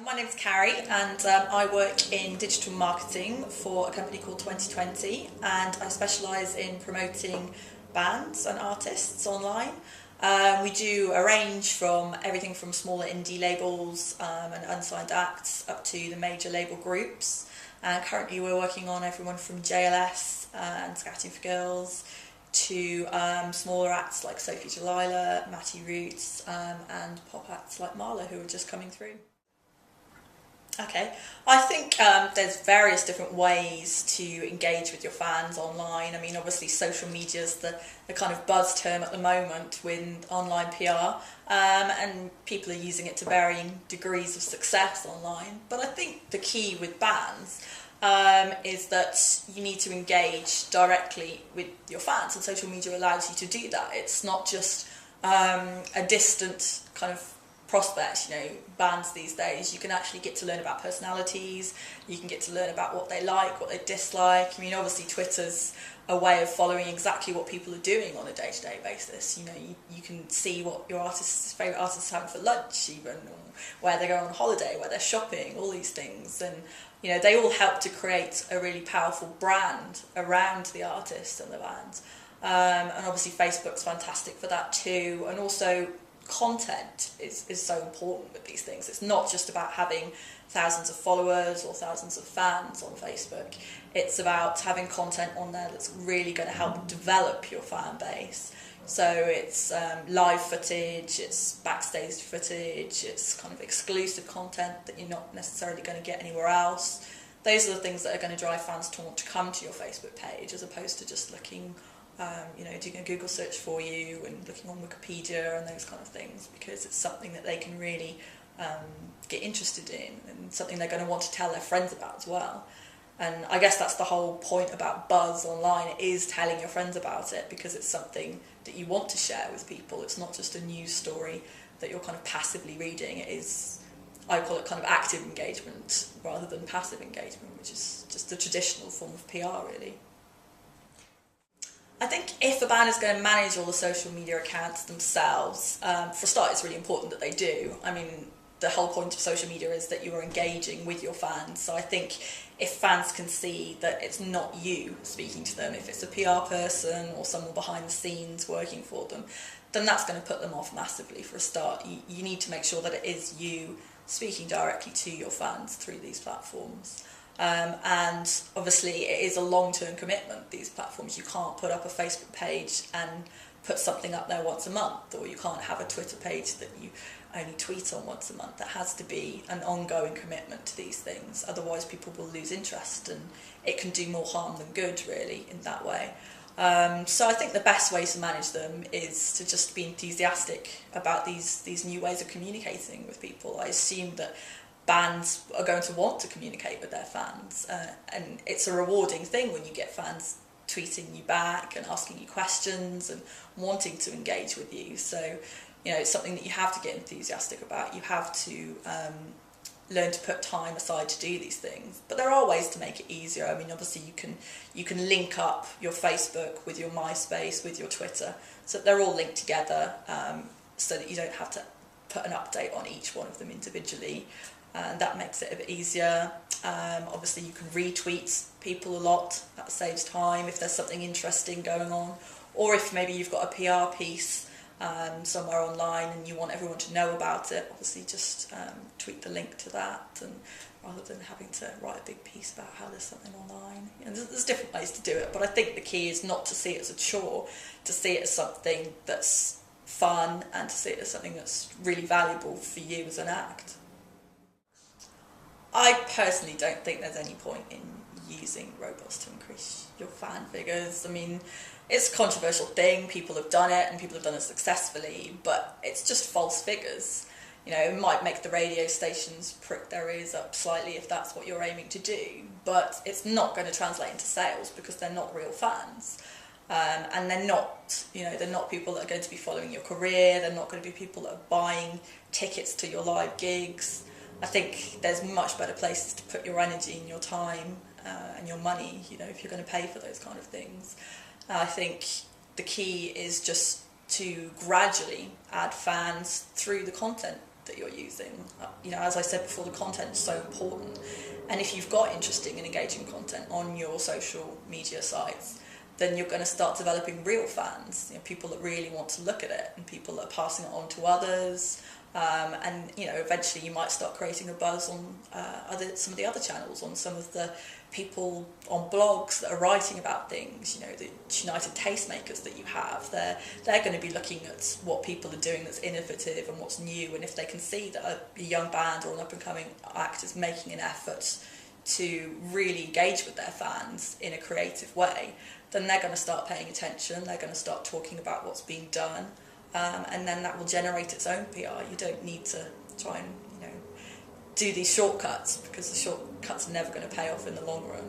My name's Carrie and I work in digital marketing for a company called 2020, and I specialise in promoting bands and artists online. We do a range from everything from smaller indie labels and unsigned acts up to the major label groups. And currently we're working on everyone from JLS and Scouting for Girls to smaller acts like Sophie Jalila, Matty Roots, and pop acts like Marla, who are just coming through. Okay, I think there's various different ways to engage with your fans online. I mean, obviously social media is the kind of buzz term at the moment with online PR, and people are using it to varying degrees of success online. But I think the key with bands is that you need to engage directly with your fans, and social media allows you to do that. It's not just a distant kind of prospect. Bands these days, you can actually get to learn about personalities, you can get to learn about what they like, what they dislike. I mean, obviously Twitter's a way of following exactly what people are doing on a day-to-day basis. You can see what your favourite artists are having for lunch even, or where they're going on holiday, where they're shopping, all these things. And they all help to create a really powerful brand around the artist and the band. And obviously Facebook's fantastic for that too. And also content is so important with these things. It's not just about having thousands of followers or thousands of fans on Facebook. It's about having content on there that's really going to help develop your fan base. So it's live footage, it's backstage footage, it's kind of exclusive content that you're not necessarily going to get anywhere else. Those are the things that are going to drive fans to want to come to your Facebook page, as opposed to just looking doing a Google search for you and looking on Wikipedia and those kind of things, because it's something that they can really get interested in and something they're going to want to tell their friends about as well. And I guess that's the whole point about buzz online, is telling your friends about it, because it's something that you want to share with people. It's not just a news story that you're kind of passively reading. It is, I call it kind of active engagement rather than passive engagement, which is just the traditional form of PR really. I think if a band is going to manage all the social media accounts themselves, for a start it's really important that they do. I mean, the whole point of social media is that you are engaging with your fans. So I think if fans can see that it's not you speaking to them, if it's a PR person or someone behind the scenes working for them, then that's going to put them off massively for a start. You need to make sure that it is you speaking directly to your fans through these platforms. And obviously it is a long-term commitment, these platforms. You can't put up a Facebook page and put something up there once a month, or you can't have a Twitter page that you only tweet on once a month. There has to be an ongoing commitment to these things, otherwise people will lose interest and it can do more harm than good really in that way. So I think the best way to manage them is to just be enthusiastic about these new ways of communicating with people. I assume that bands are going to want to communicate with their fans, and it's a rewarding thing when you get fans tweeting you back and asking you questions and wanting to engage with you. So it's something that you have to get enthusiastic about. You have to learn to put time aside to do these things, but there are ways to make it easier. I mean, obviously you can link up your Facebook with your MySpace, with your Twitter, so that they're all linked together, so that you don't have to put an update on each one of them individually. And that makes it a bit easier. Obviously you can retweet people a lot, that saves time if there's something interesting going on, or if maybe you've got a PR piece somewhere online and you want everyone to know about it, obviously just tweet the link to that, and rather than having to write a big piece about how there's something online. And there's different ways to do it, but I think the key is not to see it as a chore, to see it as something that's fun, and to see it as something that's really valuable for you as an act. I personally don't think there's any point in using robots to increase your fan figures. I mean, it's a controversial thing, people have done it and people have done it successfully, but it's just false figures. It might make the radio stations prick their ears up slightly if that's what you're aiming to do, but it's not going to translate into sales because they're not real fans. And they're not people that are going to be following your career, they're not going to be people that are buying tickets to your live gigs. I think there's much better places to put your energy and your time and your money, if you're going to pay for those kind of things. I think the key is just to gradually add fans through the content that you're using. As I said before, the content is so important. And if you've got interesting and engaging content on your social media sites, then you're going to start developing real fans, people that really want to look at it and people that are passing it on to others. And eventually you might start creating a buzz on some of the other channels, on some of the people on blogs that are writing about things. The United Tastemakers that you have, they're going to be looking at what people are doing that's innovative and what's new, and if they can see that a young band or an up and coming act is making an effort to really engage with their fans in a creative way, then they're going to start paying attention, they're going to start talking about what's being done. And then that will generate its own PR. You don't need to try and do these shortcuts, because the shortcuts are never going to pay off in the long run.